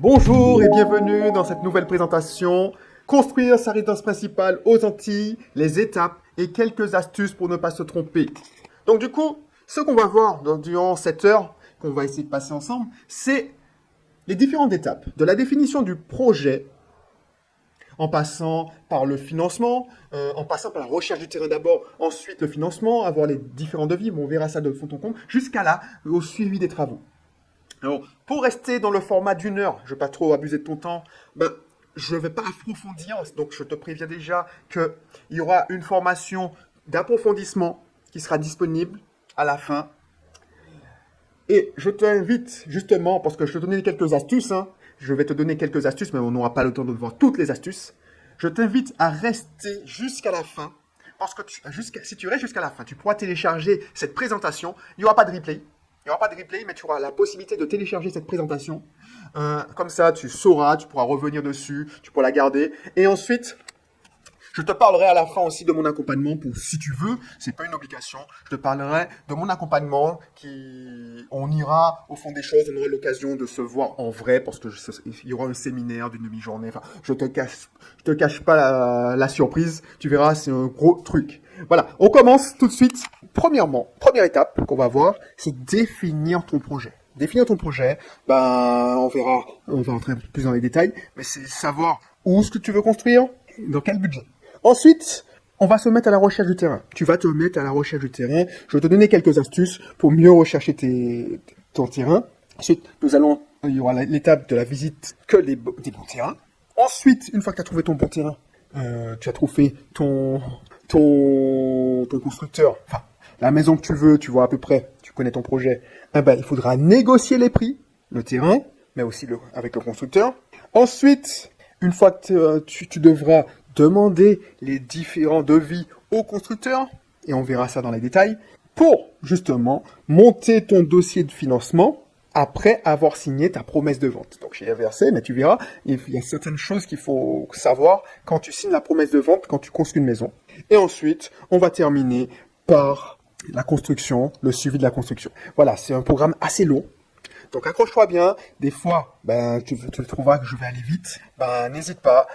Bonjour et bienvenue dans cette nouvelle présentation. Construire sa résidence principale aux Antilles, les étapes et quelques astuces pour ne pas se tromper. Donc du coup, ce qu'on va voir durant cette heure qu'on va essayer de passer ensemble, c'est les différentes étapes de la définition du projet, en passant par le financement, en passant par la recherche du terrain d'abord, ensuite le financement, avoir les différents devis, bon, on verra ça de fond en comble, jusqu'à là, au suivi des travaux. Alors, pour rester dans le format d'une heure, je ne vais pas trop abuser de ton temps, je ne vais pas approfondir, donc je te préviens déjà qu'il y aura une formation d'approfondissement qui sera disponible à la fin. Et je t'invite justement, parce que je te donner quelques astuces, je vais te donner quelques astuces, mais on n'aura pas le temps de voir toutes les astuces. Je t'invite à rester jusqu'à la fin, parce que si tu restes jusqu'à la fin, tu pourras télécharger cette présentation. Il n'y aura pas de replay. Il n'y aura pas de replay, mais tu auras la possibilité de télécharger cette présentation. Comme ça, tu sauras, tu pourras revenir dessus, tu pourras la garder. Et ensuite, je te parlerai à la fin aussi de mon accompagnement pour, si tu veux, c'est pas une obligation. Je te parlerai de mon accompagnement on ira au fond des choses, on aura l'occasion de se voir en vrai parce que il y aura un séminaire d'une demi-journée. Enfin, je te cache pas la surprise. Tu verras, c'est un gros truc. Voilà, on commence tout de suite. Premièrement, première étape qu'on va voir, c'est définir ton projet. Définir ton projet, on va rentrer un peu plus dans les détails, mais c'est savoir où est-ce que tu veux construire, dans quel budget. Ensuite, on va se mettre à la recherche du terrain. Tu vas te mettre à la recherche du terrain. Je vais te donner quelques astuces pour mieux rechercher ton terrain. Ensuite, il y aura l'étape de la visite des bons terrains. Ensuite, une fois que tu as trouvé ton bon terrain, tu as trouvé ton constructeur, enfin, la maison que tu veux, tu vois à peu près, tu connais ton projet, il faudra négocier les prix, le terrain, mais aussi avec le constructeur. Ensuite, une fois que tu devras demander les différents devis au constructeur, et on verra ça dans les détails, pour justement monter ton dossier de financement après avoir signé ta promesse de vente. Donc j'ai inversé, mais tu verras, il y a certaines choses qu'il faut savoir quand tu signes la promesse de vente, quand tu construis une maison. Et ensuite, on va terminer par la construction, le suivi de la construction. Voilà, c'est un programme assez long. Donc accroche-toi bien. Des fois, tu trouveras que je vais aller vite. N'hésite pas.